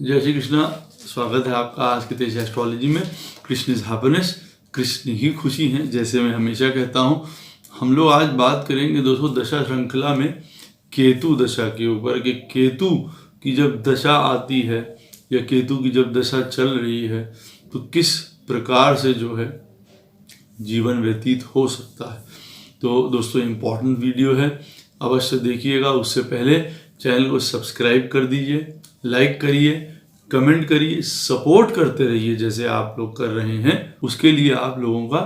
जय श्री कृष्णा। स्वागत है आपका आज के तेज एस्ट्रोलॉजी में। कृष्ण इज हैप्पीनेस, कृष्ण ही खुशी हैं, जैसे मैं हमेशा कहता हूँ। हम लोग आज बात करेंगे दोस्तों दशा श्रृंखला में केतु दशा के ऊपर कि केतु की जब दशा आती है या केतु की जब दशा चल रही है तो किस प्रकार से जो है जीवन व्यतीत हो सकता है। तो दोस्तों इम्पॉर्टेंट वीडियो है, अवश्य देखिएगा। उससे पहले चैनल को सब्सक्राइब कर दीजिए, लाइक करिए, कमेंट करिए, सपोर्ट करते रहिए जैसे आप लोग कर रहे हैं। उसके लिए आप लोगों का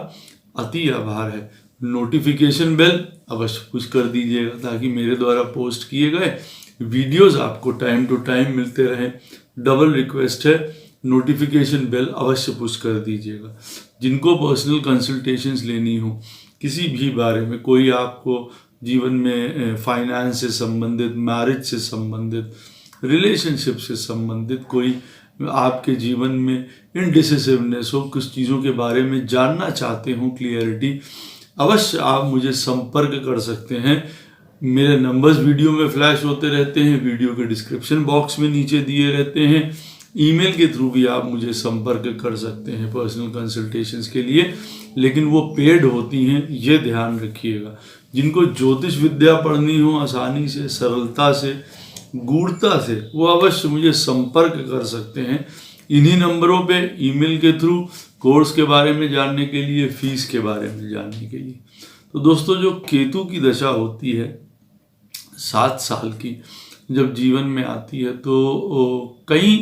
अति आभार है। नोटिफिकेशन बेल अवश्य पुश कर दीजिएगा ताकि मेरे द्वारा पोस्ट किए गए वीडियोस आपको टाइम टू टाइम मिलते रहें। डबल रिक्वेस्ट है, नोटिफिकेशन बेल अवश्य पुश कर दीजिएगा। जिनको पर्सनल कंसल्टेशंस लेनी हो किसी भी बारे में, कोई आपको जीवन में फाइनेंस से संबंधित, मैरिज से संबंधित, रिलेशनशिप से संबंधित, कोई आपके जीवन में इनडिसिसिवनेस हो, कुछ चीज़ों के बारे में जानना चाहते हो, क्लियरिटी, अवश्य आप मुझे संपर्क कर सकते हैं। मेरे नंबर्स वीडियो में फ्लैश होते रहते हैं, वीडियो के डिस्क्रिप्शन बॉक्स में नीचे दिए रहते हैं। ईमेल के थ्रू भी आप मुझे संपर्क कर सकते हैं पर्सनल कंसल्टेशंस के लिए, लेकिन वो पेड होती हैं, ये ध्यान रखिएगा। जिनको ज्योतिष विद्या पढ़नी हो आसानी से, सरलता से, गूढ़ता से, वो अवश्य मुझे संपर्क कर सकते हैं इन्हीं नंबरों पे, ईमेल के थ्रू, कोर्स के बारे में जानने के लिए, फीस के बारे में जानने के लिए। तो दोस्तों जो केतु की दशा होती है 7 साल की, जब जीवन में आती है तो कई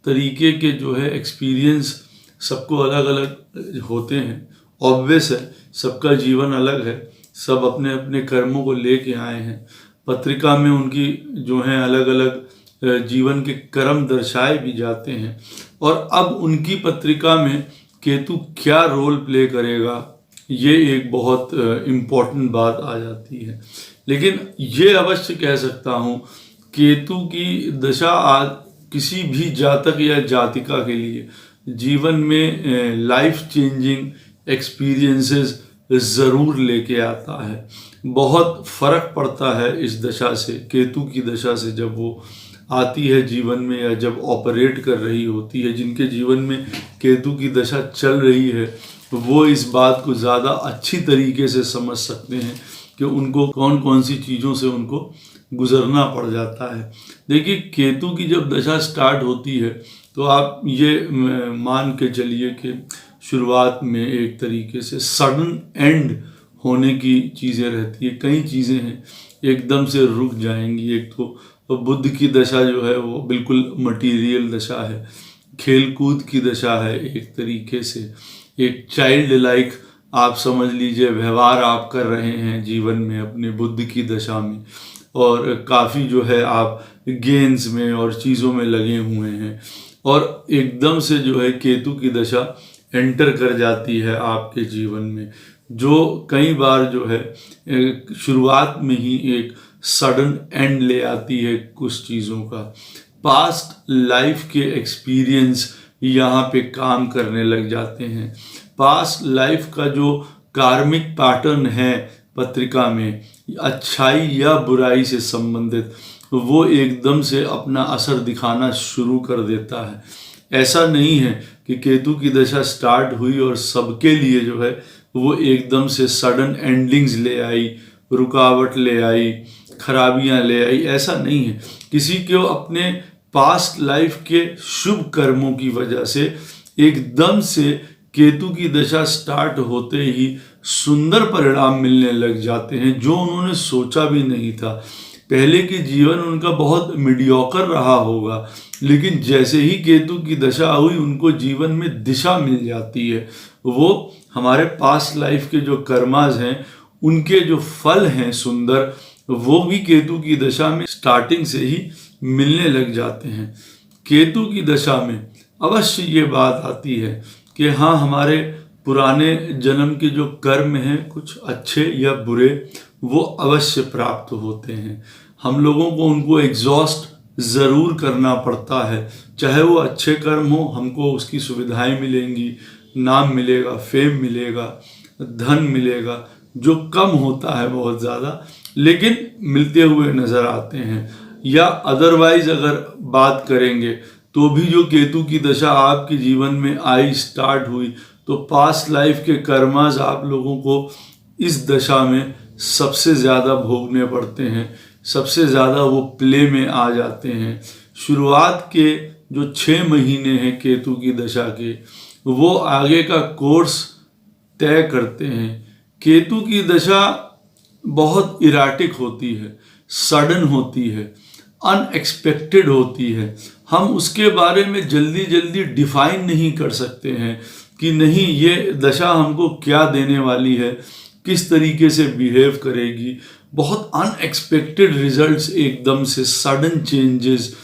तरीके के जो है एक्सपीरियंस सबको अलग अलग होते हैं। ऑब्वियस है, सबका जीवन अलग है, सब अपने अपने कर्मों को लेके आए हैं। पत्रिका में उनकी जो है अलग अलग जीवन के कर्म दर्शाए भी जाते हैं, और अब उनकी पत्रिका में केतु क्या रोल प्ले करेगा, ये एक बहुत इम्पोर्टेंट बात आ जाती है। लेकिन ये अवश्य कह सकता हूँ, केतु की दशा आज किसी भी जातक या जातिका के लिए जीवन में लाइफ चेंजिंग एक्सपीरियंसेस ज़रूर लेके आता है। बहुत फ़र्क पड़ता है इस दशा से, केतु की दशा से जब वो आती है जीवन में या जब ऑपरेट कर रही होती है। जिनके जीवन में केतु की दशा चल रही है वो इस बात को ज़्यादा अच्छी तरीके से समझ सकते हैं कि उनको कौन कौन सी चीज़ों से उनको गुजरना पड़ जाता है। देखिए, केतु की जब दशा स्टार्ट होती है तो आप ये मान के चलिए कि शुरुआत में एक तरीके से सडन एंड होने की चीज़ें रहती है। कई चीज़ें हैं एकदम से रुक जाएंगी। एक तो बुध की दशा जो है वो बिल्कुल मटीरियल दशा है, खेल कूद की दशा है, एक तरीके से एक चाइल्ड लाइक आप समझ लीजिए व्यवहार आप कर रहे हैं जीवन में अपने बुद्ध की दशा में, और काफ़ी जो है आप गेम्स में और चीज़ों में लगे हुए हैं। और एकदम से जो है केतु की दशा एंटर कर जाती है आपके जीवन में, जो कई बार जो है शुरुआत में ही एक सडन एंड ले आती है कुछ चीज़ों का। पास्ट लाइफ के एक्सपीरियंस यहाँ पे काम करने लग जाते हैं। पास्ट लाइफ का जो कार्मिक पैटर्न है पत्रिका में, अच्छाई या बुराई से संबंधित, वो एकदम से अपना असर दिखाना शुरू कर देता है। ऐसा नहीं है कि केतु की दशा स्टार्ट हुई और सबके लिए जो है वो एकदम से सडन एंडिंग्स ले आई, रुकावट ले आई, खराबियां ले आई, ऐसा नहीं है। किसी को अपने पास्ट लाइफ के शुभ कर्मों की वजह से एकदम से केतु की दशा स्टार्ट होते ही सुंदर परिणाम मिलने लग जाते हैं जो उन्होंने सोचा भी नहीं था। पहले के जीवन उनका बहुत मीडियोकर रहा होगा, लेकिन जैसे ही केतु की दशा हुई उनको जीवन में दिशा मिल जाती है। वो हमारे पास्ट लाइफ के जो कर्मास हैं उनके जो फल हैं सुंदर, वो भी केतु की दशा में स्टार्टिंग से ही मिलने लग जाते हैं। केतु की दशा में अवश्य ये बात आती है कि हाँ, हमारे पुराने जन्म के जो कर्म हैं कुछ अच्छे या बुरे, वो अवश्य प्राप्त होते हैं। हम लोगों को उनको एग्जॉस्ट ज़रूर करना पड़ता है। चाहे वो अच्छे कर्म हो, हमको उसकी सुविधाएं मिलेंगी, नाम मिलेगा, फेम मिलेगा, धन मिलेगा, जो कम होता है बहुत ज़्यादा, लेकिन मिलते हुए नज़र आते हैं। या अदरवाइज अगर बात करेंगे तो भी जो केतु की दशा आपके जीवन में आई, स्टार्ट हुई, तो पास्ट लाइफ के कर्मास आप लोगों को इस दशा में सबसे ज़्यादा भोगने पड़ते हैं, सबसे ज़्यादा वो प्ले में आ जाते हैं। शुरुआत के जो 6 महीने हैं केतु की दशा के, वो आगे का कोर्स तय करते हैं। केतु की दशा बहुत इराटिक होती है, सडन होती है, अनएक्सपेक्टेड होती है। हम उसके बारे में जल्दी जल्दी डिफाइन नहीं कर सकते हैं कि नहीं ये दशा हमको क्या देने वाली है, किस तरीके से बिहेव करेगी। बहुत अनएक्सपेक्टेड रिजल्ट्स, एकदम से सडन चेंजेस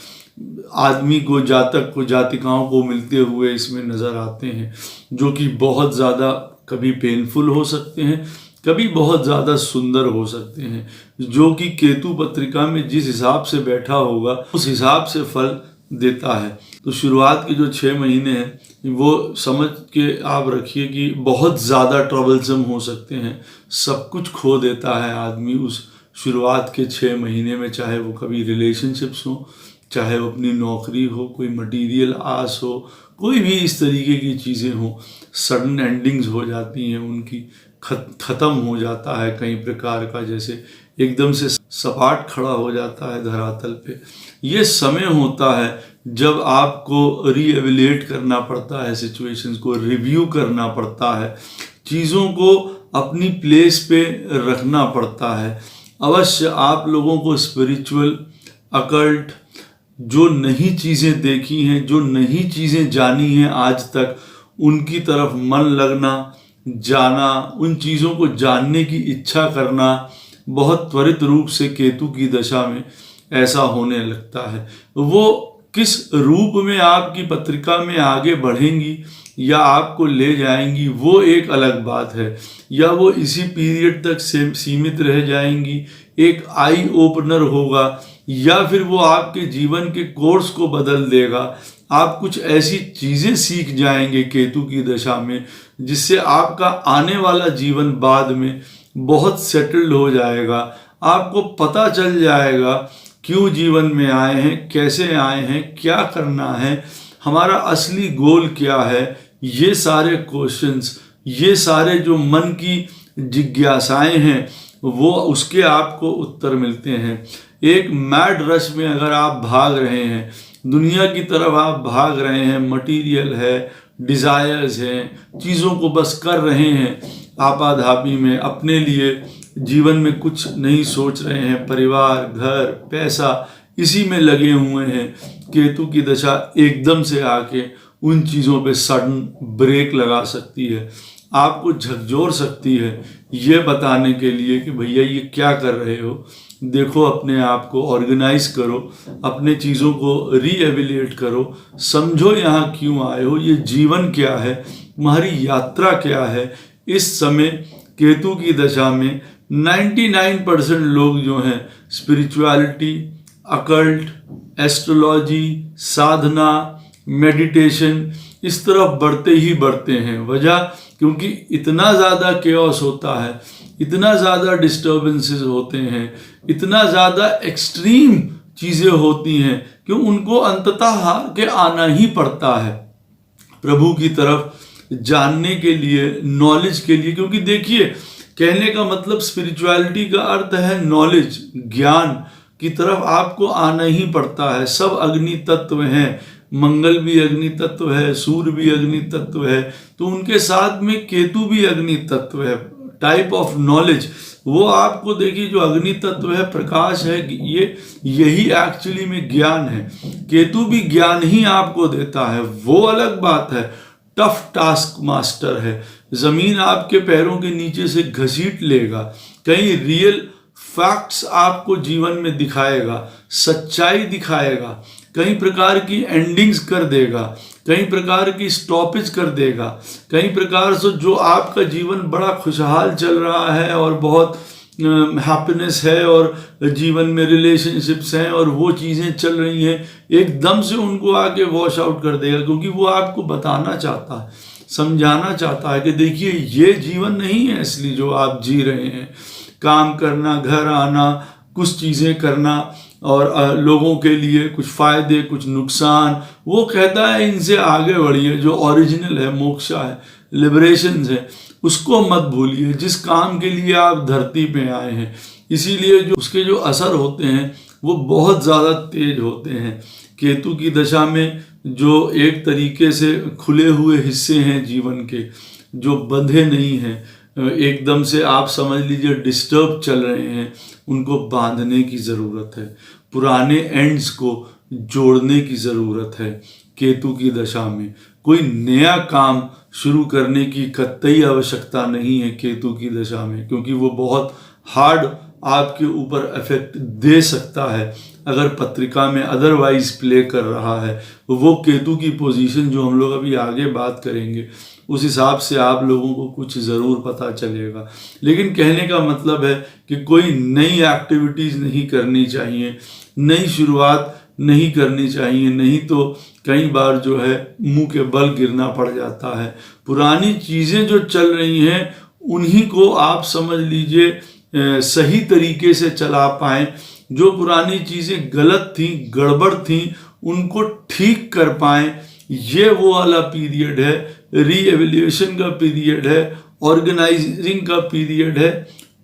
आदमी को, जातक को, जातिकाओं को मिलते हुए इसमें नज़र आते हैं, जो कि बहुत ज़्यादा कभी पेनफुल हो सकते हैं, कभी बहुत ज़्यादा सुंदर हो सकते हैं। जो कि केतु पत्रिका में जिस हिसाब से बैठा होगा उस हिसाब से फल देता है। तो शुरुआत के जो 6 महीने हैं वो समझ के आप रखिए कि बहुत ज़्यादा ट्रबलसम हो सकते हैं। सब कुछ खो देता है आदमी उस शुरुआत के 6 महीने में, चाहे वो कभी रिलेशनशिप्स हो, चाहे वो अपनी नौकरी हो, कोई मटेरियल आस हो, कोई भी इस तरीके की चीज़ें हो। सडन एंडिंग्स हो जाती हैं उनकी, ख़त्म हो जाता है कई प्रकार का, जैसे एकदम से सपाट खड़ा हो जाता है धरातल पे। ये समय होता है जब आपको रीएवैल्यूएट करना पड़ता है, सिचुएशंस को रिव्यू करना पड़ता है, चीज़ों को अपनी प्लेस पे रखना पड़ता है। अवश्य आप लोगों को स्पिरिचुअल, अकल्ट, जो नई चीज़ें देखी हैं, जो नई चीज़ें जानी हैं आज तक, उनकी तरफ मन लगना, जाना, उन चीज़ों को जानने की इच्छा करना बहुत त्वरित रूप से केतु की दशा में ऐसा होने लगता है। वो किस रूप में आपकी पत्रिका में आगे बढ़ेंगी या आपको ले जाएंगी वो एक अलग बात है, या वो इसी पीरियड तक सीमित रह जाएंगी, एक आई ओपनर होगा, या फिर वो आपके जीवन के कोर्स को बदल देगा। आप कुछ ऐसी चीज़ें सीख जाएंगे केतु की दशा में जिससे आपका आने वाला जीवन बाद में बहुत सेटल्ड हो जाएगा। आपको पता चल जाएगा क्यों जीवन में आए हैं, कैसे आए हैं, क्या करना है, हमारा असली गोल क्या है। ये सारे क्वेश्चंस, ये सारे जो मन की जिज्ञासाएं हैं, वो उसके आपको उत्तर मिलते हैं। एक मैड रश में अगर आप भाग रहे हैं, दुनिया की तरफ आप भाग रहे हैं, मटीरियल है, डिज़ायर्स हैं, चीज़ों को बस कर रहे हैं आपाधापी में, अपने लिए जीवन में कुछ नहीं सोच रहे हैं, परिवार, घर, पैसा, इसी में लगे हुए हैं। केतु की दशा एकदम से आके उन चीज़ों पे सडन ब्रेक लगा सकती है, आपको झकझोर सकती है, ये बताने के लिए कि भैया ये क्या कर रहे हो, देखो अपने आप को ऑर्गेनाइज करो, अपने चीज़ों को रीएवैल्यूएट करो, समझो यहाँ क्यों आए हो, ये जीवन क्या है, तुम्हारी यात्रा क्या है। इस समय केतु की दशा में 99% लोग जो हैं स्पिरिचुअलिटी, अकल्ट, एस्ट्रोलॉजी, साधना, मेडिटेशन, इस तरफ बढ़ते ही बढ़ते हैं। वजह क्योंकि इतना ज़्यादा केओस होता है, इतना ज़्यादा डिस्टर्बेंसेस होते हैं, इतना ज़्यादा एक्सट्रीम चीज़ें होती हैं कि उनको अंततः हार के आना ही पड़ता है प्रभु की तरफ जानने के लिए, नॉलेज के लिए। क्योंकि देखिए, कहने का मतलब स्पिरिचुअलिटी का अर्थ है नॉलेज, ज्ञान की तरफ आपको आना ही पड़ता है। सब अग्नि तत्व हैं, मंगल भी अग्नि तत्व है, सूर्य भी अग्नि तत्व है, तो उनके साथ में केतु भी अग्नि तत्व है। टाइप ऑफ नॉलेज वो आपको देखिए, जो अग्नि तत्व है, प्रकाश है, यही एक्चुअली में ज्ञान है। केतु भी ज्ञान ही आपको देता है, वो अलग बात है। टफ टास्क मास्टर है, जमीन आपके पैरों के नीचे से घसीट लेगा, कई रियल फैक्ट्स आपको जीवन में दिखाएगा, सच्चाई दिखाएगा, कई प्रकार की एंडिंग्स कर देगा, कई प्रकार की स्टॉपेज कर देगा, कई प्रकार से जो आपका जीवन बड़ा खुशहाल चल रहा है और बहुत हैप्पीनेस है और जीवन में रिलेशनशिप्स हैं और वो चीज़ें चल रही हैं, एकदम से उनको आके वॉश आउट कर देगा। क्योंकि वो आपको बताना चाहता है, समझाना चाहता है कि देखिए ये जीवन नहीं है असली जो आप जी रहे हैं। काम करना, घर आना, कुछ चीज़ें करना, और लोगों के लिए कुछ फायदे कुछ नुकसान। वो कहता है इनसे आगे बढ़िए, जो ओरिजिनल है, मोक्षा है, लिबरेशन है, उसको मत भूलिए, जिस काम के लिए आप धरती पे आए हैं। इसीलिए जो उसके जो असर होते हैं वो बहुत ज़्यादा तेज होते हैं। केतु की दशा में जो एक तरीके से खुले हुए हिस्से हैं जीवन के, जो बंधे नहीं हैं, एकदम से आप समझ लीजिए डिस्टर्ब चल रहे हैं, उनको बांधने की ज़रूरत है, पुराने एंड्स को जोड़ने की ज़रूरत है। केतु की दशा में कोई नया काम शुरू करने की कतई आवश्यकता नहीं है केतु की दशा में, क्योंकि वो बहुत हार्ड आपके ऊपर इफेक्ट दे सकता है अगर पत्रिका में अदरवाइज प्ले कर रहा है। वो केतु की पोजीशन जो हम लोग अभी आगे बात करेंगे उस हिसाब से आप लोगों को कुछ ज़रूर पता चलेगा। लेकिन कहने का मतलब है कि कोई नई एक्टिविटीज़ नहीं करनी चाहिए, नई शुरुआत नहीं करनी चाहिए, नहीं तो कई बार जो है मुंह के बल गिरना पड़ जाता है। पुरानी चीज़ें जो चल रही हैं उन्हीं को आप समझ लीजिए सही तरीके से चला पाएं। जो पुरानी चीज़ें गलत थी, गड़बड़ थी, उनको ठीक कर पाएं। ये वो वाला पीरियड है, रीएवल्यूशन का पीरियड है, ऑर्गेनाइजिंग का पीरियड है,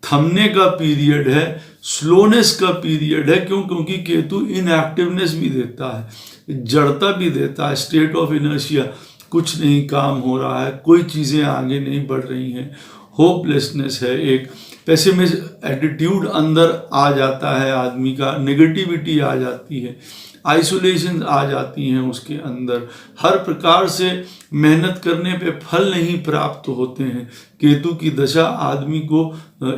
थमने का पीरियड है, स्लोनेस का पीरियड है। क्यों? क्योंकि केतु इनएक्टिवनेस भी देता है, जड़ता भी देता है, स्टेट ऑफ इनर्शिया, कुछ नहीं काम हो रहा है, कोई चीज़ें आगे नहीं बढ़ रही हैं, होपलेसनेस है, एक पेसिमिस्ट एटीट्यूड अंदर आ जाता है आदमी का, नेगेटिविटी आ जाती है, आइसोलेशन आ जाती हैं उसके अंदर, हर प्रकार से मेहनत करने पे फल नहीं प्राप्त होते हैं। केतु की दशा आदमी को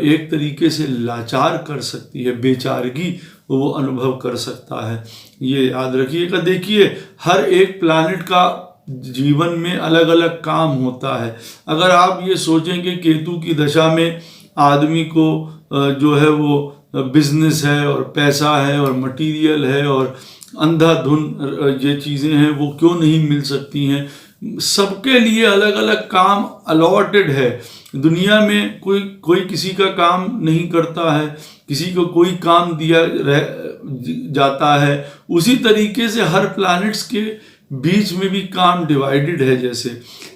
एक तरीके से लाचार कर सकती है, बेचारगी वो अनुभव कर सकता है। ये याद रखिएगा। देखिए हर एक प्लैनेट का जीवन में अलग अलग काम होता है। अगर आप ये सोचेंगे केतु की दशा में आदमी को जो है वो बिजनेस है और पैसा है और मटेरियल है और अंधाधुन ये चीज़ें हैं वो क्यों नहीं मिल सकती हैं, सबके लिए अलग अलग काम अलॉटेड है। दुनिया में कोई किसी का काम नहीं करता है, किसी को कोई काम दिया जाता है। उसी तरीके से हर प्लैनेट्स के बीच में भी काम डिवाइडेड है। जैसे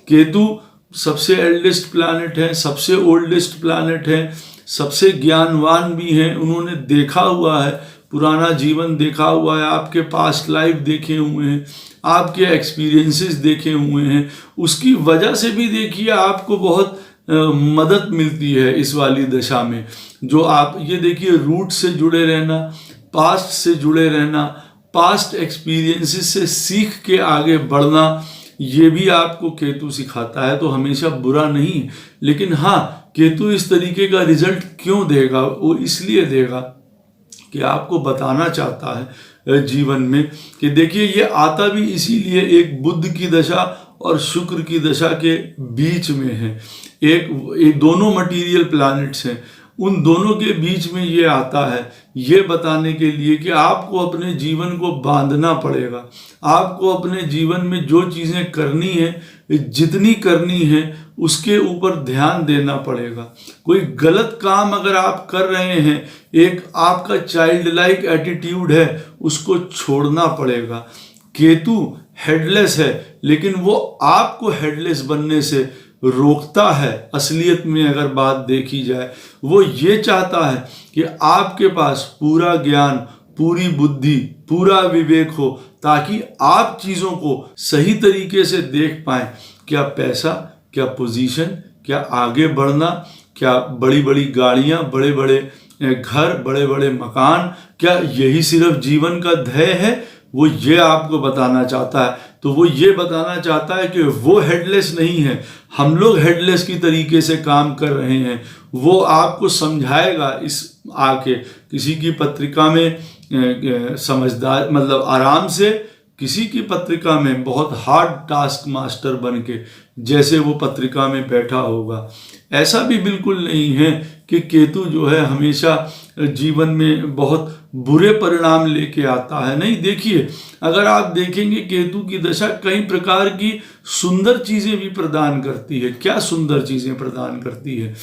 केतु सबसे एल्डेस्ट प्लैनेट है, सबसे ओल्डेस्ट प्लैनेट है, सबसे ज्ञानवान भी हैं, उन्होंने देखा हुआ है, पुराना जीवन देखा हुआ है, आपके पास्ट लाइफ देखे हुए हैं, आपके एक्सपीरियंसेस देखे हुए हैं। उसकी वजह से भी देखिए आपको बहुत मदद मिलती है इस वाली दशा में। जो आप ये देखिए रूट से जुड़े रहना, पास्ट से जुड़े रहना, पास्ट एक्सपीरियंसेस से सीख के आगे बढ़ना, ये भी आपको केतु सिखाता है। तो हमेशा बुरा नहीं है, लेकिन हाँ केतु इस तरीके का रिजल्ट क्यों देगा? वो इसलिए देगा कि आपको बताना चाहता है जीवन में कि देखिए ये आता भी इसीलिए एक बुध की दशा और शुक्र की दशा के बीच में है। एक दोनों मटीरियल प्लैनेट्स हैं, उन दोनों के बीच में ये आता है ये बताने के लिए कि आपको अपने जीवन को बांधना पड़ेगा। आपको अपने जीवन में जो चीज़ें करनी है, जितनी करनी है, उसके ऊपर ध्यान देना पड़ेगा। कोई गलत काम अगर आप कर रहे हैं, एक आपका चाइल्ड लाइक एटीट्यूड है, उसको छोड़ना पड़ेगा। केतु हेडलेस है, लेकिन वो आपको हेडलेस बनने से रोकता है। असलियत में अगर बात देखी जाए, वो ये चाहता है कि आपके पास पूरा ज्ञान, पूरी बुद्धि, पूरा विवेक हो, ताकि आप चीज़ों को सही तरीके से देख पाएं। क्या पैसा, क्या पोजीशन, क्या आगे बढ़ना, क्या बड़ी बड़ी गाड़ियां, बड़े बड़े घर, बड़े बड़े मकान, क्या यही सिर्फ जीवन का ध्येय है? वो ये आपको बताना चाहता है। तो वो ये बताना चाहता है कि वो हेडलेस नहीं है, हम लोग हेडलेस की तरीके से काम कर रहे हैं। वो आपको समझाएगा इस आके किसी की पत्रिका में समझदार मतलब आराम से, किसी की पत्रिका में बहुत हार्ड टास्क मास्टर बन के जैसे वो पत्रिका में बैठा होगा। ऐसा भी बिल्कुल नहीं है कि केतु जो है हमेशा जीवन में बहुत बुरे परिणाम लेके आता है। नहीं, देखिए अगर आप देखेंगे केतु की दशा कई प्रकार की सुंदर चीज़ें भी प्रदान करती है। क्या सुंदर चीज़ें प्रदान करती है?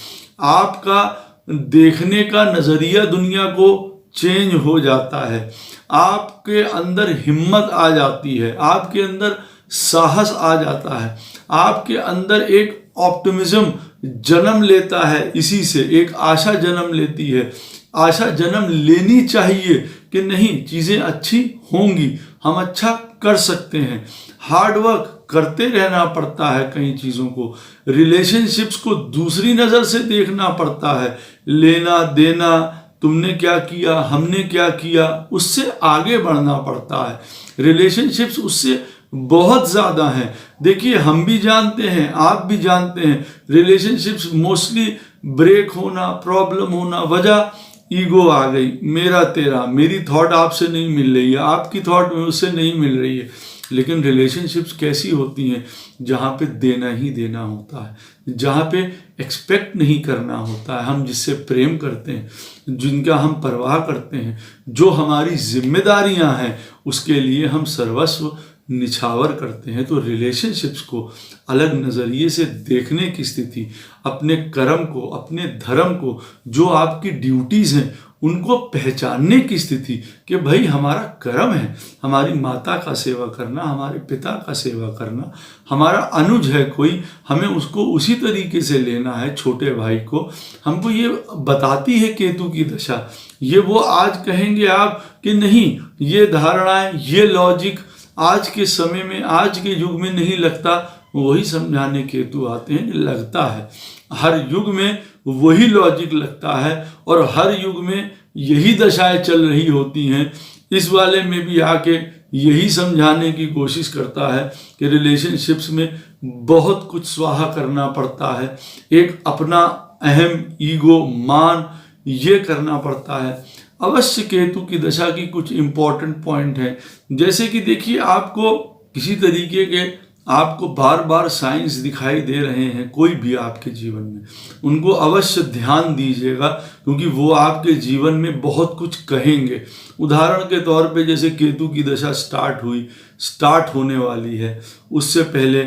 आपका देखने का नज़रिया दुनिया को चेंज हो जाता है, आपके अंदर हिम्मत आ जाती है, आपके अंदर साहस आ जाता है, आपके अंदर एक ऑप्टिमिज्म जन्म लेता है। इसी से एक आशा जन्म लेती है। आशा जन्म लेनी चाहिए कि नहीं, चीज़ें अच्छी होंगी, हम अच्छा कर सकते हैं। हार्ड वर्क करते रहना पड़ता है कई चीज़ों को। रिलेशनशिप्स को दूसरी नज़र से देखना पड़ता है। लेना देना, तुमने क्या किया, हमने क्या किया, उससे आगे बढ़ना पड़ता है। रिलेशनशिप्स उससे बहुत ज़्यादा हैं। देखिए, हम भी जानते हैं, आप भी जानते हैं, रिलेशनशिप्स मोस्टली ब्रेक होना, प्रॉब्लम होना, वजह ईगो आ गई, मेरा तेरा, मेरी थॉट आपसे नहीं मिल रही है, आपकी थॉट मुझसे नहीं मिल रही है। लेकिन रिलेशनशिप्स कैसी होती हैं? जहाँ पे देना ही देना होता है, जहाँ पे एक्सपेक्ट नहीं करना होता है। हम जिससे प्रेम करते हैं, जिनका हम परवाह करते हैं, जो हमारी जिम्मेदारियां हैं, उसके लिए हम सर्वस्व निछावर करते हैं। तो रिलेशनशिप्स को अलग नज़रिए से देखने की स्थिति, अपने कर्म को, अपने धर्म को, जो आपकी ड्यूटीज़ हैं, उनको पहचानने की स्थिति कि भाई हमारा कर्म है हमारी माता का सेवा करना, हमारे पिता का सेवा करना, हमारा अनुज है कोई, हमें उसको उसी तरीके से लेना है, छोटे भाई को। हमको ये बताती है केतु की दशा। ये वो आज कहेंगे आप कि नहीं, ये धारणाएं, ये लॉजिक आज के समय में, आज के युग में नहीं लगता, वही समझाने केतु आते हैं कि लगता है। हर युग में वही लॉजिक लगता है और हर युग में यही दशाएं चल रही होती हैं। इस वाले में भी आके यही समझाने की कोशिश करता है कि रिलेशनशिप्स में बहुत कुछ स्वाहा करना पड़ता है। एक अपना अहम ईगो, मान, ये करना पड़ता है। अवश्य केतु की दशा की कुछ इंपॉर्टेंट पॉइंट है, जैसे कि देखिए, आपको किसी तरीके के आपको बार बार साइंस दिखाई दे रहे हैं कोई भी आपके जीवन में, उनको अवश्य ध्यान दीजिएगा, क्योंकि वो आपके जीवन में बहुत कुछ कहेंगे। उदाहरण के तौर पे, जैसे केतु की दशा स्टार्ट होने वाली है, उससे पहले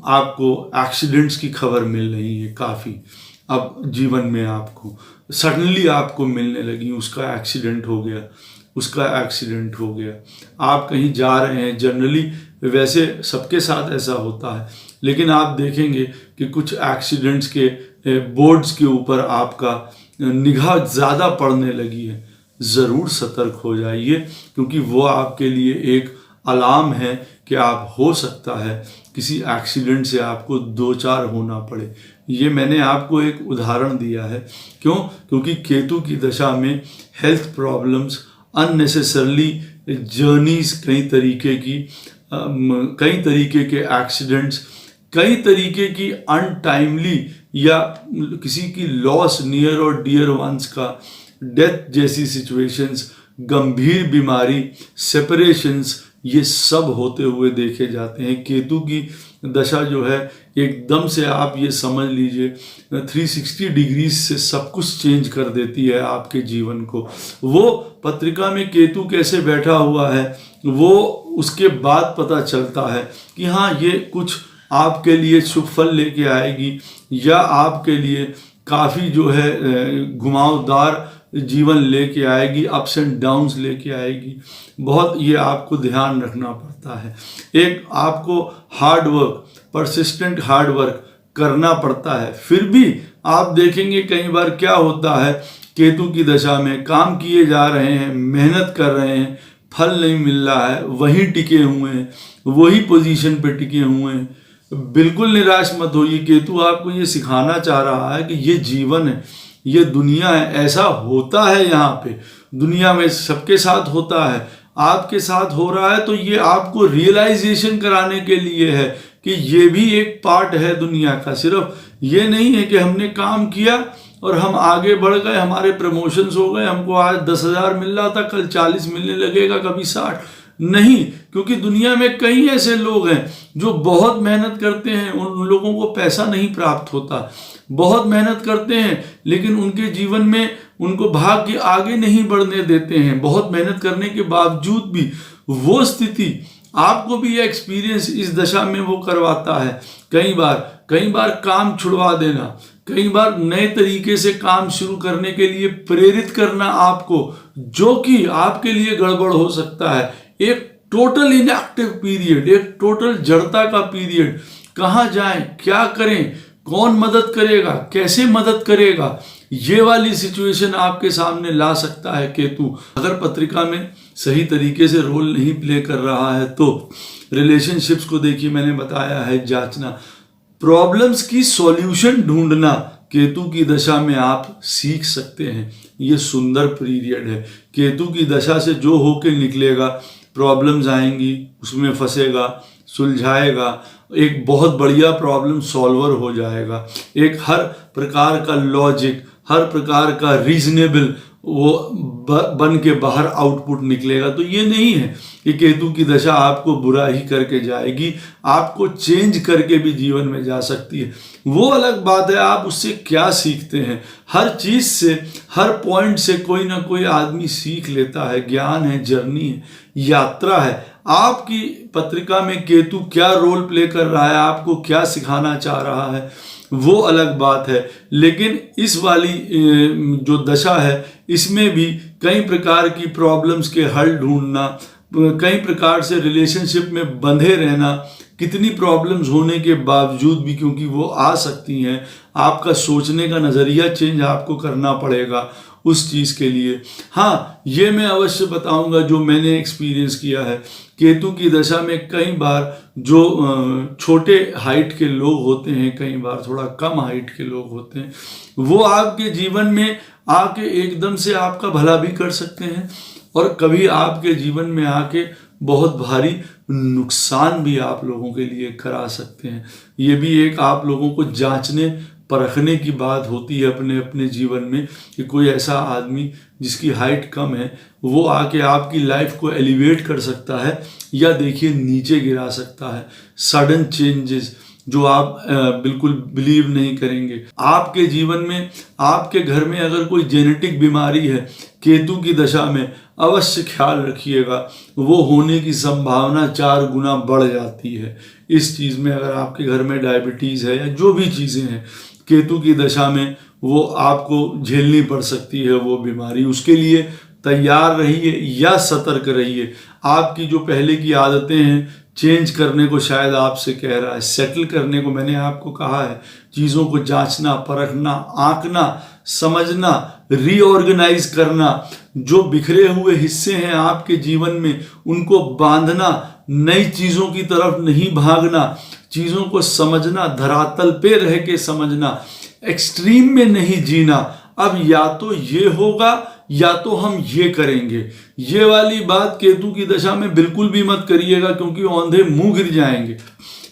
आपको एक्सीडेंट्स की खबर मिल रही है काफ़ी। अब जीवन में आपको सडनली आपको मिलने लगी, उसका एक्सीडेंट हो गया, आप कहीं जा रहे हैं। जनरली वैसे सबके साथ ऐसा होता है, लेकिन आप देखेंगे कि कुछ एक्सीडेंट्स के बोर्ड्स के ऊपर आपका निगाह ज़्यादा पड़ने लगी है। ज़रूर सतर्क हो जाइए, क्योंकि वो आपके लिए एक अलार्म है कि आप, हो सकता है किसी एक्सीडेंट से आपको दो चार होना पड़े। ये मैंने आपको एक उदाहरण दिया है। क्यों? क्योंकि केतु की दशा में हेल्थ प्रॉब्लम्स, अननेसेसरली जर्नीज, कई तरीके के एक्सीडेंट्स, कई तरीके की अनटाइमली या किसी की लॉस, नियर और डियर वंस का डेथ जैसी सिचुएशंस, गंभीर बीमारी, सेपरेशंस, ये सब होते हुए देखे जाते हैं। केतु की दशा जो है, एकदम से आप ये समझ लीजिए 360 डिग्रीज से सब कुछ चेंज कर देती है आपके जीवन को। वो पत्रिका में केतु कैसे बैठा हुआ है, वो उसके बाद पता चलता है कि हाँ, ये कुछ आपके लिए शुभ फल लेके आएगी, या आपके लिए काफ़ी जो है घुमावदार जीवन लेके आएगी, अप्स एंड डाउन्स लेके आएगी। बहुत ये आपको ध्यान रखना पड़ता है। एक आपको hard work, persistent hard work करना पड़ता है। फिर भी आप देखेंगे कई बार क्या होता है, केतु की दशा में काम किए जा रहे हैं, मेहनत कर रहे हैं, फल नहीं मिल रहा है, वहीं टिके हुए हैं, वही पोजीशन पे टिके हुए हैं। बिल्कुल निराश मत होइए। केतु आपको ये सिखाना चाह रहा है कि ये जीवन है, ये दुनिया है, ऐसा होता है। यहाँ पे दुनिया में सबके साथ होता है, आपके साथ हो रहा है, तो ये आपको रियलाइजेशन कराने के लिए है कि ये भी एक पार्ट है दुनिया का। सिर्फ ये नहीं है कि हमने काम किया और हम आगे बढ़ गए, हमारे प्रमोशंस हो गए, हमको आज 10,000 मिल रहा था, कल 40 मिलने लगेगा, कभी 60 नहीं। क्योंकि दुनिया में कई ऐसे लोग हैं जो बहुत मेहनत करते हैं, उन लोगों को पैसा नहीं प्राप्त होता, बहुत मेहनत करते हैं, लेकिन उनके जीवन में उनको भाग्य आगे नहीं बढ़ने देते हैं। बहुत मेहनत करने के बावजूद भी वो स्थिति, आपको भी ये एक्सपीरियंस इस दशा में वो करवाता है। कई बार काम छुड़वा देना, कई बार नए तरीके से काम शुरू करने के लिए प्रेरित करना आपको, जो कि आपके लिए गड़बड़ हो सकता है। एक टोटल इनएक्टिव पीरियड, एक टोटल जड़ता का पीरियड, कहाँ जाएं, क्या करें, कौन मदद करेगा, कैसे मदद करेगा, ये वाली सिचुएशन आपके सामने ला सकता है केतु। अगर पत्रिका में सही तरीके से रोल नहीं प्ले कर रहा है तो रिलेशनशिप्स को देखिए, मैंने बताया है जांचना, प्रॉब्लम्स की सॉल्यूशन ढूंढना केतु की दशा में आप सीख सकते हैं। ये सुंदर पीरियड है। केतु की दशा से जो होके निकलेगा, प्रॉब्लम्स आएंगी, उसमें फंसेगा, सुलझाएगा, एक बहुत बढ़िया प्रॉब्लम सॉल्वर हो जाएगा। एक हर प्रकार का लॉजिक, हर प्रकार का रीजनेबल वो बन के बाहर आउटपुट निकलेगा। तो ये नहीं है कि केतु की दशा आपको बुरा ही करके जाएगी, आपको चेंज करके भी जीवन में जा सकती है। वो अलग बात है आप उससे क्या सीखते हैं। हर चीज से, हर पॉइंट से कोई ना कोई आदमी सीख लेता है। ज्ञान है, जर्नी है, यात्रा है। आपकी पत्रिका में केतु क्या रोल प्ले कर रहा है, आपको क्या सिखाना चाह रहा है, वो अलग बात है। लेकिन इस वाली जो दशा है, इसमें भी कई प्रकार की प्रॉब्लम्स के हल ढूंढना, कई प्रकार से रिलेशनशिप में बंधे रहना, कितनी प्रॉब्लम्स होने के बावजूद भी, क्योंकि वो आ सकती हैं, आपका सोचने का नज़रिया चेंज आपको करना पड़ेगा उस चीज़ के लिए। हाँ, ये मैं अवश्य बताऊंगा जो मैंने एक्सपीरियंस किया है। केतु की दशा में कई बार जो छोटे हाइट के लोग होते हैं, कई बार थोड़ा कम हाइट के लोग होते हैं, वो आपके जीवन में आके एकदम से आपका भला भी कर सकते हैं और कभी आपके जीवन में आके बहुत भारी नुकसान भी आप लोगों के लिए करा सकते हैं। ये भी एक आप लोगों को जांचने परखने की बात होती है अपने अपने जीवन में कि कोई ऐसा आदमी जिसकी हाइट कम है वो आके आपकी लाइफ को एलिवेट कर सकता है या देखिए नीचे गिरा सकता है। सडन चेंजेस जो आप बिल्कुल बिलीव नहीं करेंगे। आपके जीवन में, आपके घर में अगर कोई जेनेटिक बीमारी है केतु की दशा में, अवश्य ख्याल रखिएगा, वो होने की संभावना 4 गुना बढ़ जाती है। इस चीज़ में अगर आपके घर में डायबिटीज़ है या जो भी चीज़ें हैं केतु की दशा में, वो आपको झेलनी पड़ सकती है वो बीमारी। उसके लिए तैयार रहिए या सतर्क रहिए। आपकी जो पहले की आदतें हैं चेंज करने को शायद आपसे कह रहा है, सेटल करने को मैंने आपको कहा है, चीज़ों को जांचना, परखना, आंकना, समझना, रीऑर्गेनाइज करना, जो बिखरे हुए हिस्से हैं आपके जीवन में उनको बांधना, नई चीज़ों की तरफ नहीं भागना, चीज़ों को समझना, धरातल पे रह के समझना, एक्सट्रीम में नहीं जीना। अब या तो ये होगा या तो हम ये करेंगे, ये वाली बात केतु की दशा में बिल्कुल भी मत करिएगा, क्योंकि औंधे मुंह गिर जाएंगे।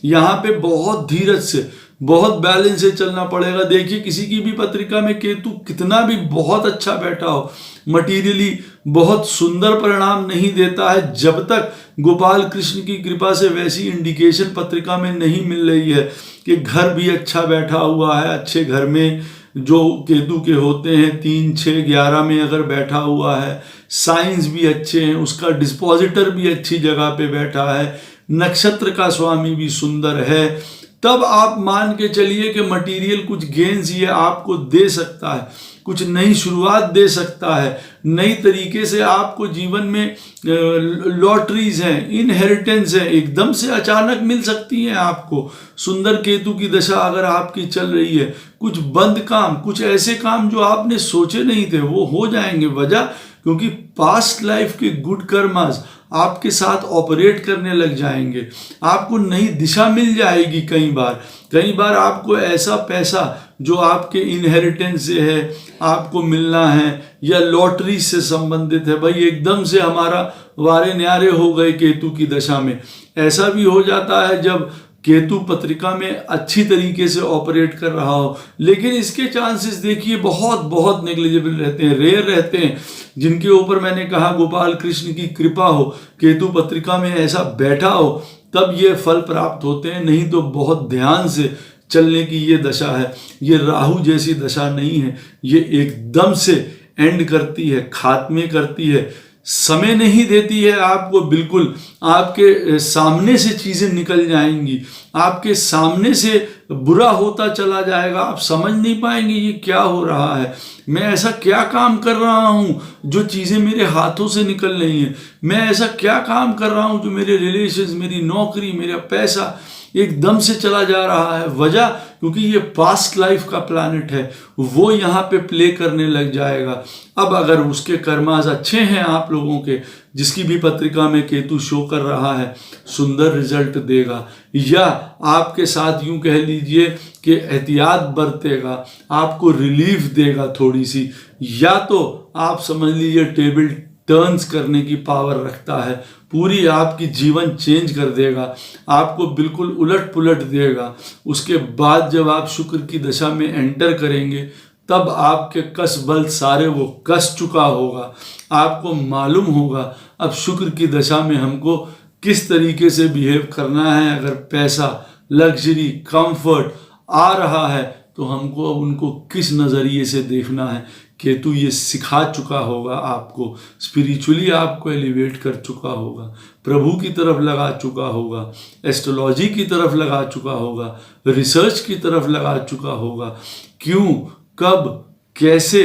यहाँ पे बहुत धीरज से, बहुत बैलेंस से चलना पड़ेगा। देखिए किसी की भी पत्रिका में केतु कितना भी बहुत अच्छा बैठा हो, मटीरियली बहुत सुंदर परिणाम नहीं देता है जब तक गोपाल कृष्ण की कृपा से वैसी इंडिकेशन पत्रिका में नहीं मिल रही है कि घर भी अच्छा बैठा हुआ है। अच्छे घर में जो केतु के होते हैं 3, 6, 11 में अगर बैठा हुआ है, साइंस भी अच्छे हैं, उसका डिस्पोजिटर भी अच्छी जगह पे बैठा है, नक्षत्र का स्वामी भी सुंदर है, तब आप मान के चलिए कि मटेरियल कुछ गेन्स ये आपको दे सकता है, कुछ नई शुरुआत दे सकता है, नई तरीके से आपको जीवन में लॉटरीज हैं, इनहेरिटेंस है, एकदम से अचानक मिल सकती हैं आपको। सुंदर केतु की दशा अगर आपकी चल रही है, कुछ बंद काम, कुछ ऐसे काम जो आपने सोचे नहीं थे वो हो जाएंगे। वजह क्योंकि पास्ट लाइफ के गुड कर्मास आपके साथ ऑपरेट करने लग जाएंगे, आपको नई दिशा मिल जाएगी। कई बार आपको ऐसा पैसा जो आपके इनहेरिटेंस से है, आपको मिलना है या लॉटरी से संबंधित है, भाई एकदम से हमारा वारे न्यारे हो गए केतु की दशा में। ऐसा भी हो जाता है जब केतु पत्रिका में अच्छी तरीके से ऑपरेट कर रहा हो, लेकिन इसके चांसेस देखिए बहुत बहुत नेग्लिजिबल रहते हैं, रेयर रहते हैं। जिनके ऊपर मैंने कहा गोपाल कृष्ण की कृपा हो, केतु पत्रिका में ऐसा बैठा हो, तब ये फल प्राप्त होते हैं। नहीं तो बहुत ध्यान से चलने की ये दशा है। ये राहु जैसी दशा नहीं है, ये एकदम से एंड करती है, खात्मे करती है, समय नहीं देती है आपको। बिल्कुल आपके सामने से चीज़ें निकल जाएंगी, आपके सामने से बुरा होता चला जाएगा, आप समझ नहीं पाएंगे ये क्या हो रहा है, मैं ऐसा क्या काम कर रहा हूँ जो चीज़ें मेरे हाथों से निकल रही हैं, मैं ऐसा क्या काम कर रहा हूँ जो मेरे रिलेशंस, मेरी नौकरी, मेरा पैसा एकदम से चला जा रहा है। वजह क्योंकि ये पास्ट लाइफ का प्लैनेट है, वो यहाँ पे प्ले करने लग जाएगा। अब अगर उसके कर्मास अच्छे हैं आप लोगों के, जिसकी भी पत्रिका में केतु शो कर रहा है, सुंदर रिजल्ट देगा, या आपके साथ यूं कह लीजिए कि एहतियात बरतेगा, आपको रिलीफ देगा थोड़ी सी, या तो आप समझ लीजिए टेबल टर्न्स करने की पावर रखता है, पूरी आपकी जीवन चेंज कर देगा, आपको बिल्कुल उलट पुलट देगा। उसके बाद जब आप शुक्र की दशा में एंटर करेंगे तब आपके कस बल सारे वो कस चुका होगा, आपको मालूम होगा अब शुक्र की दशा में हमको किस तरीके से बिहेव करना है। अगर पैसा, लग्जरी, कंफर्ट आ रहा है तो हमको उनको किस नज़रिए से देखना है। केतु ये सिखा चुका होगा आपको, स्पिरिचुअली आपको एलिवेट कर चुका होगा, प्रभु की तरफ लगा चुका होगा, एस्ट्रोलॉजी की तरफ लगा चुका होगा, रिसर्च की तरफ लगा चुका होगा। क्यों, कब, कैसे,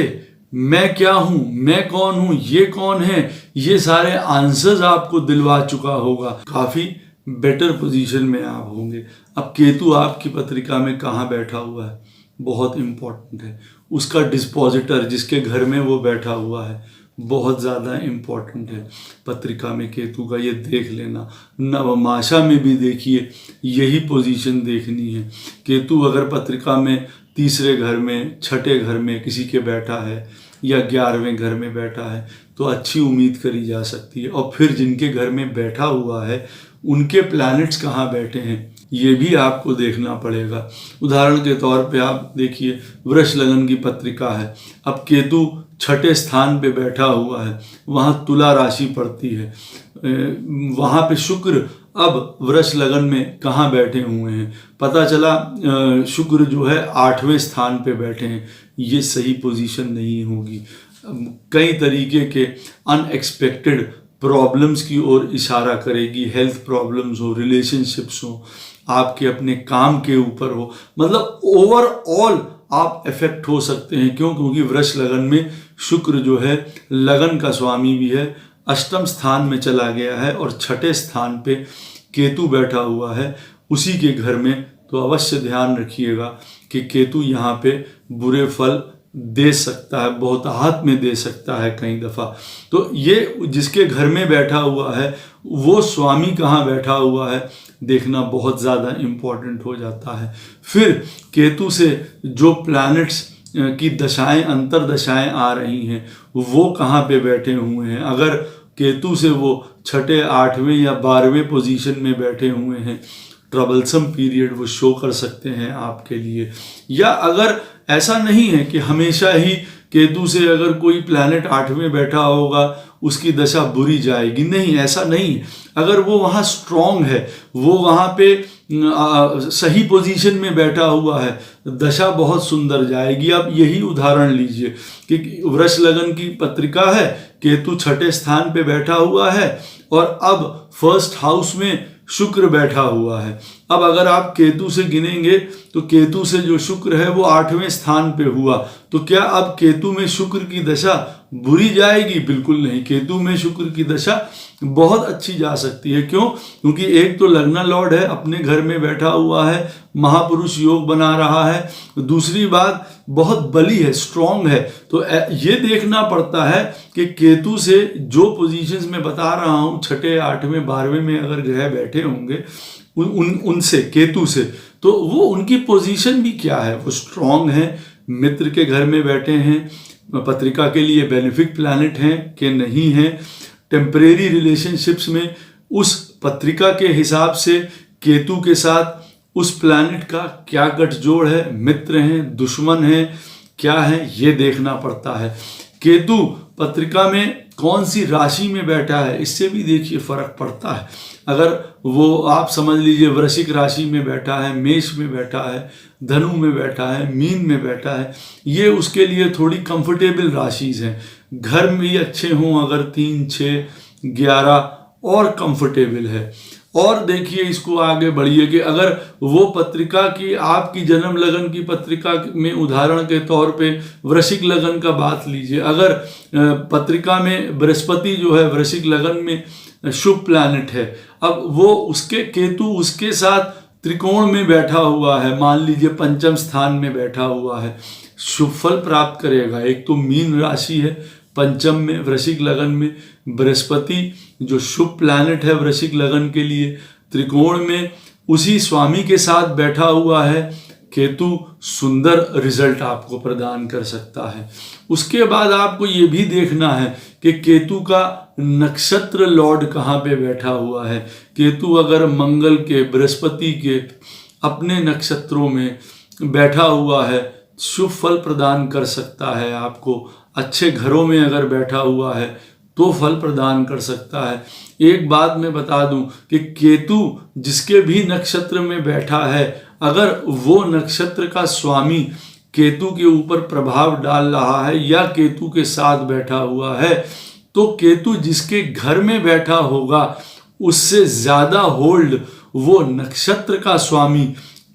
मैं क्या हूँ, मैं कौन हूँ, ये कौन है, ये सारे आंसर्स आपको दिलवा चुका होगा। काफ़ी बेटर पोजीशन में आप होंगे। अब केतु आपकी पत्रिका में कहाँ बैठा हुआ है, बहुत इम्पोर्टेंट है। उसका डिस्पोजिटर जिसके घर में वो बैठा हुआ है, बहुत ज़्यादा इम्पोर्टेंट है पत्रिका में केतु का, ये देख लेना। नवमाशा में भी देखिए यही पोजीशन देखनी है। केतु अगर पत्रिका में तीसरे घर में, छठे घर में किसी के बैठा है या 11वें घर में बैठा है तो अच्छी उम्मीद करी जा सकती है। और फिर जिनके घर में बैठा हुआ है उनके प्लैनेट्स कहाँ बैठे हैं ये भी आपको देखना पड़ेगा। उदाहरण के तौर पे आप देखिए वृष लगन की पत्रिका है, अब केतु छठे स्थान पे बैठा हुआ है, वहाँ तुला राशि पड़ती है, वहाँ पे शुक्र अब वृष लगन में कहाँ बैठे हुए हैं, पता चला शुक्र जो है 8वें स्थान पे बैठे हैं। ये सही पोजीशन नहीं होगी, कई तरीके के अनएक्सपेक्टेड प्रॉब्लम्स की ओर इशारा करेगी। हेल्थ प्रॉब्लम्स हो, रिलेशनशिप्स हो, आपके अपने काम के ऊपर हो, मतलब ओवरऑल आप इफेक्ट हो सकते हैं। क्यों? क्योंकि वृष लगन में शुक्र जो है लगन का स्वामी भी है, अष्टम स्थान में चला गया है और छठे स्थान पे केतु बैठा हुआ है उसी के घर में। तो अवश्य ध्यान रखिएगा कि केतु यहाँ पे बुरे फल दे सकता है, बहुत हाथ में दे सकता है कई दफ़ा। तो ये जिसके घर में बैठा हुआ है वो स्वामी कहाँ बैठा हुआ है देखना बहुत ज़्यादा इम्पॉर्टेंट हो जाता है। फिर केतु से जो प्लैनेट्स की दशाएं, अंतर दशाएं आ रही हैं वो कहाँ पे बैठे हुए हैं। अगर केतु से वो छठे, 8वें या 12वें पोजीशन में बैठे हुए हैं, ट्रबलसम पीरियड वो शो कर सकते हैं आपके लिए। या अगर ऐसा नहीं है कि हमेशा ही केतु से अगर कोई प्लैनेट 8वें बैठा होगा उसकी दशा बुरी जाएगी, नहीं, ऐसा नहीं है। अगर वो वहाँ स्ट्रॉन्ग है, वो वहाँ पे सही पोजीशन में बैठा हुआ है, दशा बहुत सुंदर जाएगी। आप यही उदाहरण लीजिए कि वृष लगन की पत्रिका है, केतु छठे स्थान पे बैठा हुआ है और अब फर्स्ट हाउस में शुक्र बैठा हुआ है। अब अगर आप केतु से गिनेंगे तो केतु से जो शुक्र है वो 8वें स्थान पे हुआ, तो क्या अब केतु में शुक्र की दशा बुरी जाएगी? बिल्कुल नहीं, केतु में शुक्र की दशा बहुत अच्छी जा सकती है। क्यों? क्योंकि एक तो लग्न लॉर्ड है, अपने घर में बैठा हुआ है, महापुरुष योग बना रहा है, दूसरी बात बहुत बली है, स्ट्रॉन्ग है। तो ये देखना पड़ता है कि केतु से जो पोजीशंस में बता रहा हूँ, छठे, 8वें, 12वें में अगर ग्रह बैठे होंगे उनसे, केतु से, तो वो उनकी पोजीशन भी क्या है, वो स्ट्रॉन्ग है, मित्र के घर में बैठे हैं, पत्रिका के लिए बेनिफिक प्लैनेट हैं कि नहीं है, टेम्परेरी रिलेशनशिप्स में उस पत्रिका के हिसाब से केतु के साथ उस प्लैनेट का क्या गठजोड़ है, मित्र हैं, दुश्मन हैं, क्या है, ये देखना पड़ता है। केतु पत्रिका में कौन सी राशि में बैठा है इससे भी देखिए फर्क पड़ता है। अगर वो आप समझ लीजिए वृश्चिक राशि में बैठा है, मेष में बैठा है, धनु में बैठा है, मीन में बैठा है, ये उसके लिए थोड़ी कंफर्टेबल राशिज हैं। घर में भी अच्छे हों अगर 3, 6, 11 और कंफर्टेबल है। और देखिए इसको आगे बढ़िए कि अगर वो पत्रिका की आपकी जन्म लगन की पत्रिका में उदाहरण के तौर पे वृश्चिक लगन का बात लीजिए, अगर पत्रिका में बृहस्पति जो है वृश्चिक लगन में शुभ प्लैनेट है, अब वो उसके केतु उसके साथ त्रिकोण में बैठा हुआ है, मान लीजिए पंचम स्थान में बैठा हुआ है, शुभ फल प्राप्त करेगा। एक तो मीन राशि है, पंचम में वृश्चिक लगन में बृहस्पति जो शुभ प्लैनेट है वृश्चिक लगन के लिए, त्रिकोण में उसी स्वामी के साथ बैठा हुआ है केतु, सुंदर रिजल्ट आपको प्रदान कर सकता है। उसके बाद आपको ये भी देखना है कि केतु का नक्षत्र लॉर्ड कहाँ पे बैठा हुआ है। केतु अगर मंगल के, बृहस्पति के अपने नक्षत्रों में बैठा हुआ है, शुभ फल प्रदान कर सकता है आपको। अच्छे घरों में अगर बैठा हुआ है तो फल प्रदान कर सकता है। एक बात मैं बता दूं कि केतु जिसके भी नक्षत्र में बैठा है, अगर वो नक्षत्र का स्वामी केतु के ऊपर प्रभाव डाल रहा है या केतु के साथ बैठा हुआ है, तो केतु जिसके घर में बैठा होगा उससे ज्यादा होल्ड वो नक्षत्र का स्वामी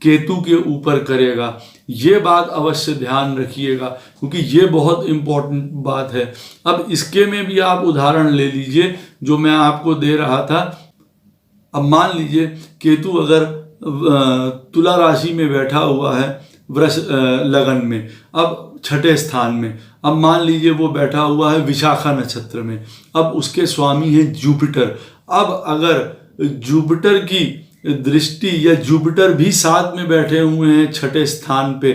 केतु के ऊपर करेगा। ये बात अवश्य ध्यान रखिएगा क्योंकि ये बहुत इंपॉर्टेंट बात है। अब इसके में भी आप उदाहरण ले लीजिए जो मैं आपको दे रहा था। अब मान लीजिए केतु अगर तुला राशि में बैठा हुआ है वृष लगन में, अब छठे स्थान में, अब मान लीजिए वो बैठा हुआ है विशाखा नक्षत्र में, अब उसके स्वामी है जुपिटर। अब अगर जुपिटर की दृष्टि या जुपिटर भी साथ में बैठे हुए हैं छठे स्थान पे,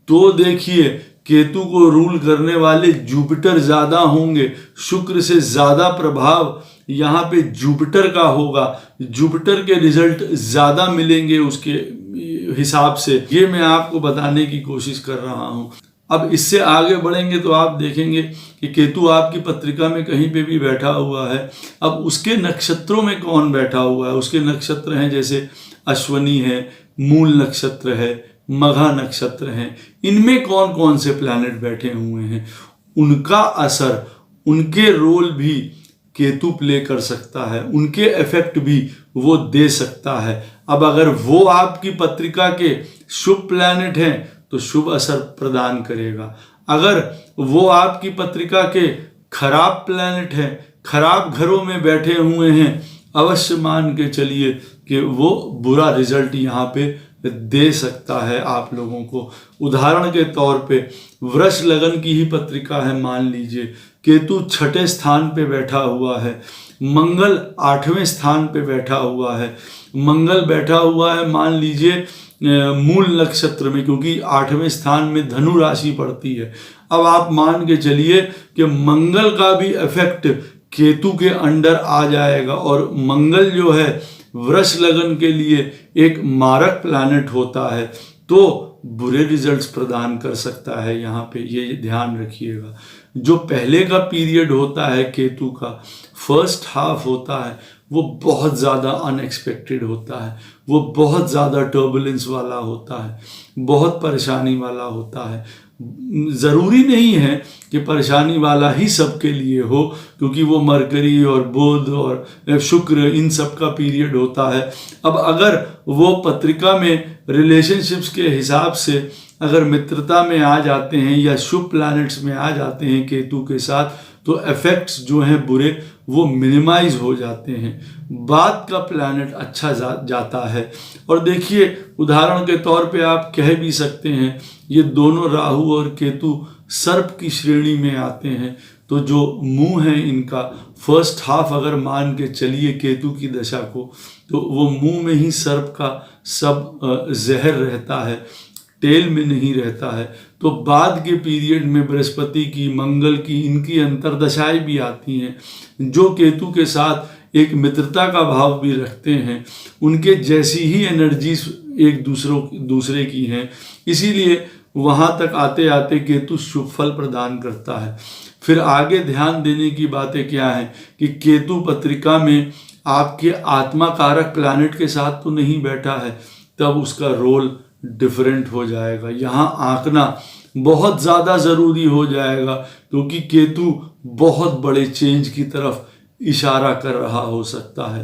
तो देखिए केतु को रूल करने वाले जुपिटर ज्यादा होंगे, शुक्र से ज्यादा प्रभाव यहाँ पे जुपिटर का होगा, जुपिटर के रिजल्ट ज्यादा मिलेंगे उसके हिसाब से। ये मैं आपको बताने की कोशिश कर रहा हूँ। अब इससे आगे बढ़ेंगे तो आप देखेंगे कि केतु आपकी पत्रिका में कहीं पे भी बैठा हुआ है, अब उसके नक्षत्रों में कौन बैठा हुआ है। उसके नक्षत्र हैं जैसे अश्वनी है, मूल नक्षत्र है, मघा नक्षत्र है, इनमें कौन कौन से प्लैनेट बैठे हुए हैं, उनका असर, उनके रोल भी केतु प्ले कर सकता है, उनके इफेक्ट भी वो दे सकता है। अब अगर वो आपकी पत्रिका के शुभ प्लैनेट हैं तो शुभ असर प्रदान करेगा। अगर वो आपकी पत्रिका के खराब प्लैनेट हैं, खराब घरों में बैठे हुए हैं, अवश्य मान के चलिए कि वो बुरा रिजल्ट यहाँ पे दे सकता है आप लोगों को। उदाहरण के तौर पे वृष लगन की ही पत्रिका है, मान लीजिए केतु छठे स्थान पे बैठा हुआ है, मंगल आठवें स्थान पे बैठा हुआ है, मंगल बैठा हुआ है मान लीजिए मूल नक्षत्र में, क्योंकि आठवें स्थान में धनु राशि पड़ती है। अब आप मान के चलिए कि मंगल का भी इफेक्ट केतु के अंडर आ जाएगा, और मंगल जो है वृष लगन के लिए एक मारक प्लैनेट होता है, तो बुरे रिजल्ट्स प्रदान कर सकता है। यहाँ पे ये ध्यान रखिएगा। जो पहले का पीरियड होता है केतु का, फर्स्ट हाफ होता है, वो बहुत ज़्यादा अनएक्सपेक्टेड होता है, वो बहुत ज़्यादा टर्बुलेंस वाला होता है, बहुत परेशानी वाला होता है। ज़रूरी नहीं है कि परेशानी वाला ही सबके लिए हो, क्योंकि वो मरकरी और बुध और शुक्र इन सब का पीरियड होता है। अब अगर वो पत्रिका में रिलेशनशिप्स के हिसाब से अगर मित्रता में आ जाते हैं या शुभ प्लैनेट्स में आ जाते हैं केतु के साथ, तो इफेक्ट्स जो हैं बुरे वो मिनिमाइज हो जाते हैं, बाद का प्लैनेट अच्छा जाता है। और देखिए उदाहरण के तौर पे आप कह भी सकते हैं ये दोनों राहु और केतु सर्प की श्रेणी में आते हैं, तो जो मुंह है इनका फर्स्ट हाफ अगर मान के चलिए केतु की दशा को, तो वो मुंह में ही सर्प का सब जहर रहता है, टेल में नहीं रहता है। तो बाद के पीरियड में बृहस्पति की, मंगल की, इनकी अंतर्दशाएं भी आती हैं जो केतु के साथ एक मित्रता का भाव भी रखते हैं, उनके जैसी ही एनर्जीज एक दूसरे की हैं, इसीलिए वहाँ तक आते आते केतु शुभ फल प्रदान करता है। फिर आगे ध्यान देने की बातें क्या हैं कि केतु पत्रिका में आपके आत्मा कारक प्लैनेट के साथ तो नहीं बैठा है, तब उसका रोल डिफरेंट हो जाएगा। यहाँ आंकना बहुत ज़्यादा ज़रूरी हो जाएगा, क्योंकि केतु बहुत बड़े चेंज की तरफ इशारा कर रहा हो सकता है।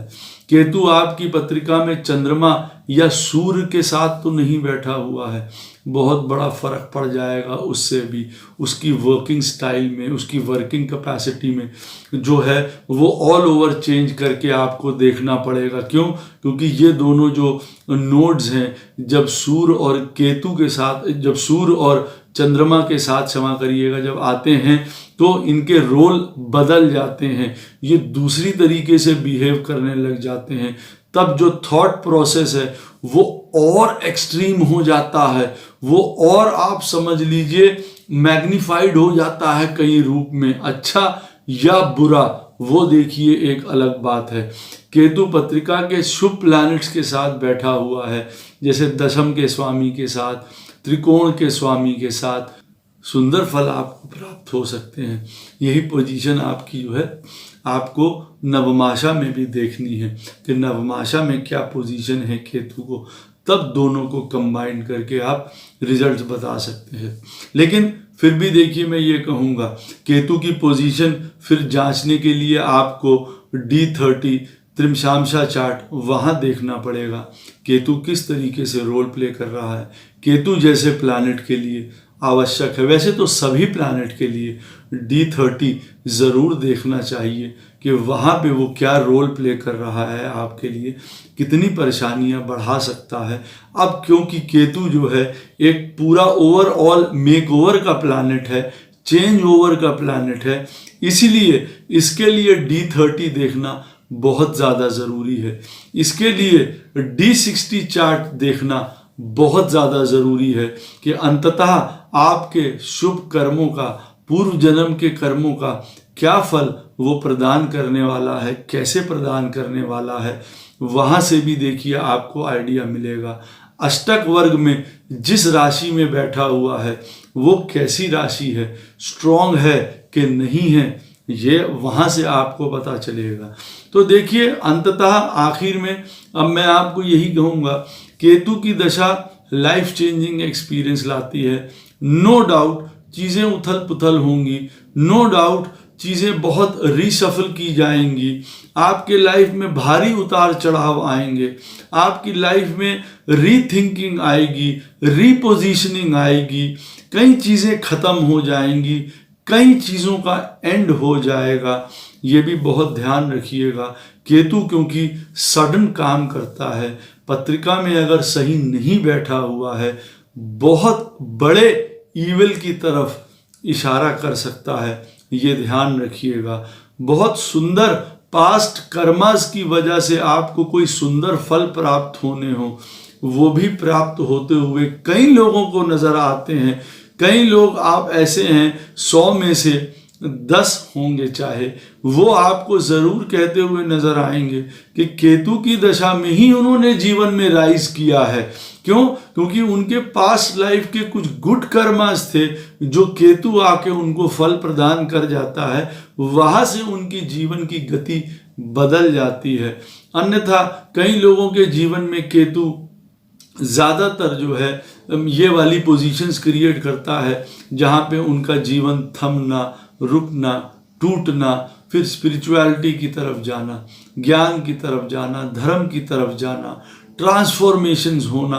केतु आपकी पत्रिका में चंद्रमा या सूर्य के साथ तो नहीं बैठा हुआ है, बहुत बड़ा फर्क पड़ जाएगा उससे भी, उसकी वर्किंग स्टाइल में, उसकी वर्किंग कैपेसिटी में जो है वो ऑल ओवर चेंज करके आपको देखना पड़ेगा। क्यों? क्योंकि ये दोनों जो नोड्स हैं, जब सूर्य और केतु के साथ, जब सूर्य और चंद्रमा के साथ, क्षमा करिएगा, जब आते हैं तो इनके रोल बदल जाते हैं, ये दूसरी तरीके से बिहेव करने लग जाते हैं। तब जो थॉट प्रोसेस है वो और एक्सट्रीम हो जाता है, वो और आप समझ लीजिए मैग्निफाइड हो जाता है कई रूप में, अच्छा या बुरा वो देखिए एक अलग बात है। केतु पत्रिका के शुभ प्लैनेट्स के साथ बैठा हुआ है, जैसे दशम के स्वामी के साथ, त्रिकोण के स्वामी के साथ, सुंदर फल आपको प्राप्त हो सकते हैं। यही पोजीशन आपकी जो है आपको नवमाशा में भी देखनी है कि नवमाशा में क्या पोजीशन है केतु को, तब दोनों को कंबाइन करके आप रिजल्ट्स बता सकते हैं। लेकिन फिर भी देखिए मैं ये कहूँगा, केतु की पोजीशन फिर जांचने के लिए आपको D30 त्रिमशांशा चार्ट वहाँ देखना पड़ेगा, केतु किस तरीके से रोल प्ले कर रहा है। केतु जैसे प्लैनेट के लिए आवश्यक है, वैसे तो सभी प्लैनेट के लिए D30 ज़रूर देखना चाहिए कि वहाँ पे वो क्या रोल प्ले कर रहा है, आपके लिए कितनी परेशानियाँ बढ़ा सकता है। अब क्योंकि केतु जो है एक पूरा ओवरऑल मेकओवर का प्लैनेट है, चेंज ओवर का प्लैनेट है, इसीलिए इसके लिए D30 देखना बहुत ज़्यादा ज़रूरी है। इसके लिए D60 चार्ट देखना बहुत ज़्यादा ज़रूरी है कि अंततः आपके शुभ कर्मों का, पूर्व जन्म के कर्मों का क्या फल वो प्रदान करने वाला है, कैसे प्रदान करने वाला है, वहाँ से भी देखिए आपको आइडिया मिलेगा। अष्टक वर्ग में जिस राशि में बैठा हुआ है वो कैसी राशि है, स्ट्रॉन्ग है कि नहीं है, ये वहाँ से आपको पता चलेगा। तो देखिए अंततः आखिर में अब मैं आपको यही कहूँगा, केतु की दशा लाइफ चेंजिंग एक्सपीरियंस लाती है। नो डाउट चीज़ें उथल पुथल होंगी, नो डाउट चीज़ें बहुत रीशफल की जाएंगी, आपके लाइफ में भारी उतार चढ़ाव आएंगे, आपकी लाइफ में रीथिंकिंग आएगी, रीपोजिशनिंग आएगी, कई चीज़ें ख़त्म हो जाएंगी, कई चीज़ों का एंड हो जाएगा। ये भी बहुत ध्यान रखिएगा, केतु क्योंकि सडन काम करता है, पत्रिका में अगर सही नहीं बैठा हुआ है बहुत बड़े ईविल की तरफ इशारा कर सकता है, ये ध्यान रखिएगा। बहुत सुंदर पास्ट कर्मास की वजह से आपको कोई सुंदर फल प्राप्त होने हो, वो भी प्राप्त होते हुए कई लोगों को नज़र आते हैं। कई लोग आप ऐसे हैं 100 में से 10 होंगे चाहे, वो आपको ज़रूर कहते हुए नज़र आएंगे कि केतु की दशा में ही उन्होंने जीवन में राइज किया है। क्यों? क्योंकि उनके पास्ट लाइफ के कुछ गुड कर्मास थे जो केतु आके उनको फल प्रदान कर जाता है, वहाँ से उनकी जीवन की गति बदल जाती है। अन्यथा कई लोगों के जीवन में केतु ज़्यादातर जो है ये वाली पोजीशंस क्रिएट करता है जहाँ पे उनका जीवन थमना, रुकना, टूटना, फिर स्पिरिचुअलिटी की तरफ जाना, ज्ञान की तरफ जाना, धर्म की तरफ जाना, ट्रांसफॉर्मेशंस होना,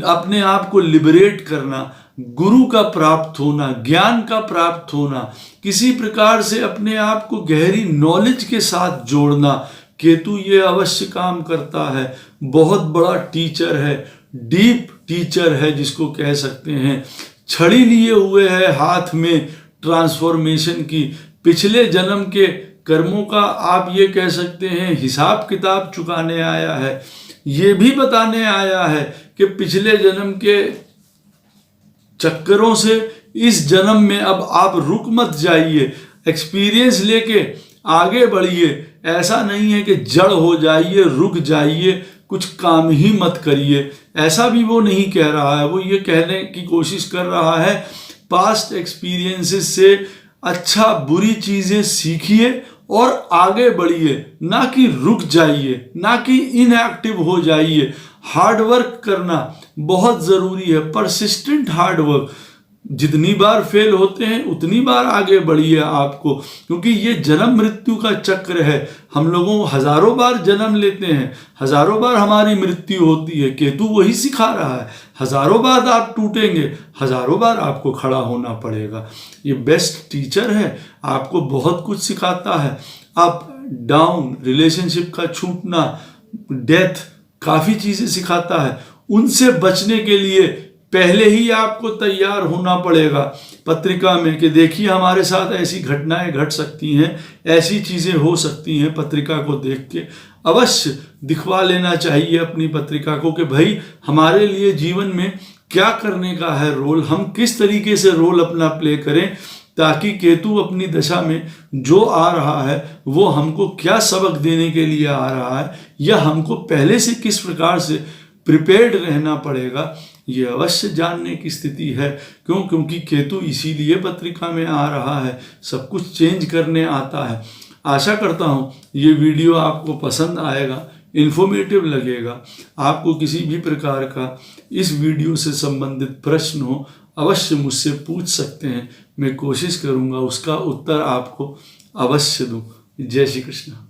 अपने आप को लिबरेट करना, गुरु का प्राप्त होना, ज्ञान का प्राप्त होना, किसी प्रकार से अपने आप को गहरी नॉलेज के साथ जोड़ना, केतु ये अवश्य काम करता है। बहुत बड़ा टीचर है, डीप टीचर है जिसको कह सकते हैं, छड़ी लिए हुए है हाथ में ट्रांसफॉर्मेशन की, पिछले जन्म के कर्मों का आप ये कह सकते हैं हिसाब किताब चुकाने आया है, ये भी बताने आया है कि पिछले जन्म के चक्करों से इस जन्म में अब आप रुक मत जाइए, एक्सपीरियंस लेके आगे बढ़िए। ऐसा नहीं है कि जड़ हो जाइए, रुक जाइए, कुछ काम ही मत करिए, ऐसा भी वो नहीं कह रहा है। वो ये कहने की कोशिश कर रहा है पास्ट एक्सपीरियंसेस से अच्छा बुरी चीज़ें सीखिए और आगे बढ़िए, ना कि रुक जाइए, ना कि इनएक्टिव हो जाइए। हार्ड वर्क करना बहुत ज़रूरी है, परसिस्टेंट हार्ड वर्क, जितनी बार फेल होते हैं उतनी बार आगे बढ़िए आपको, क्योंकि ये जन्म मृत्यु का चक्र है। हम लोगों हजारों बार जन्म लेते हैं, हजारों बार हमारी मृत्यु होती है। केतु वही सिखा रहा है, हजारों बार आप टूटेंगे, हजारों बार आपको खड़ा होना पड़ेगा। ये बेस्ट टीचर है, आपको बहुत कुछ सिखाता है। अप डाउन, रिलेशनशिप का छूटना, डेथ, काफ़ी चीज़ें सिखाता है। उनसे बचने के लिए पहले ही आपको तैयार होना पड़ेगा पत्रिका में कि देखिए हमारे साथ ऐसी घटनाएं घट सकती हैं, ऐसी चीज़ें हो सकती हैं। पत्रिका को देख के अवश्य दिखवा लेना चाहिए अपनी पत्रिका को कि भाई हमारे लिए जीवन में क्या करने का है रोल, हम किस तरीके से रोल अपना प्ले करें, ताकि केतु अपनी दशा में जो आ रहा है वो हमको क्या सबक देने के लिए आ रहा है, या हमको पहले से किस प्रकार से प्रिपेयर्ड रहना पड़ेगा, ये अवश्य जानने की स्थिति है। क्योंकि केतु इसीलिए पत्रिका में आ रहा है, सब कुछ चेंज करने आता है। आशा करता हूँ ये वीडियो आपको पसंद आएगा, इन्फॉर्मेटिव लगेगा। आपको किसी भी प्रकार का इस वीडियो से संबंधित प्रश्न हो अवश्य मुझसे पूछ सकते हैं, मैं कोशिश करूँगा उसका उत्तर आपको अवश्य दूँ। जय श्री कृष्ण।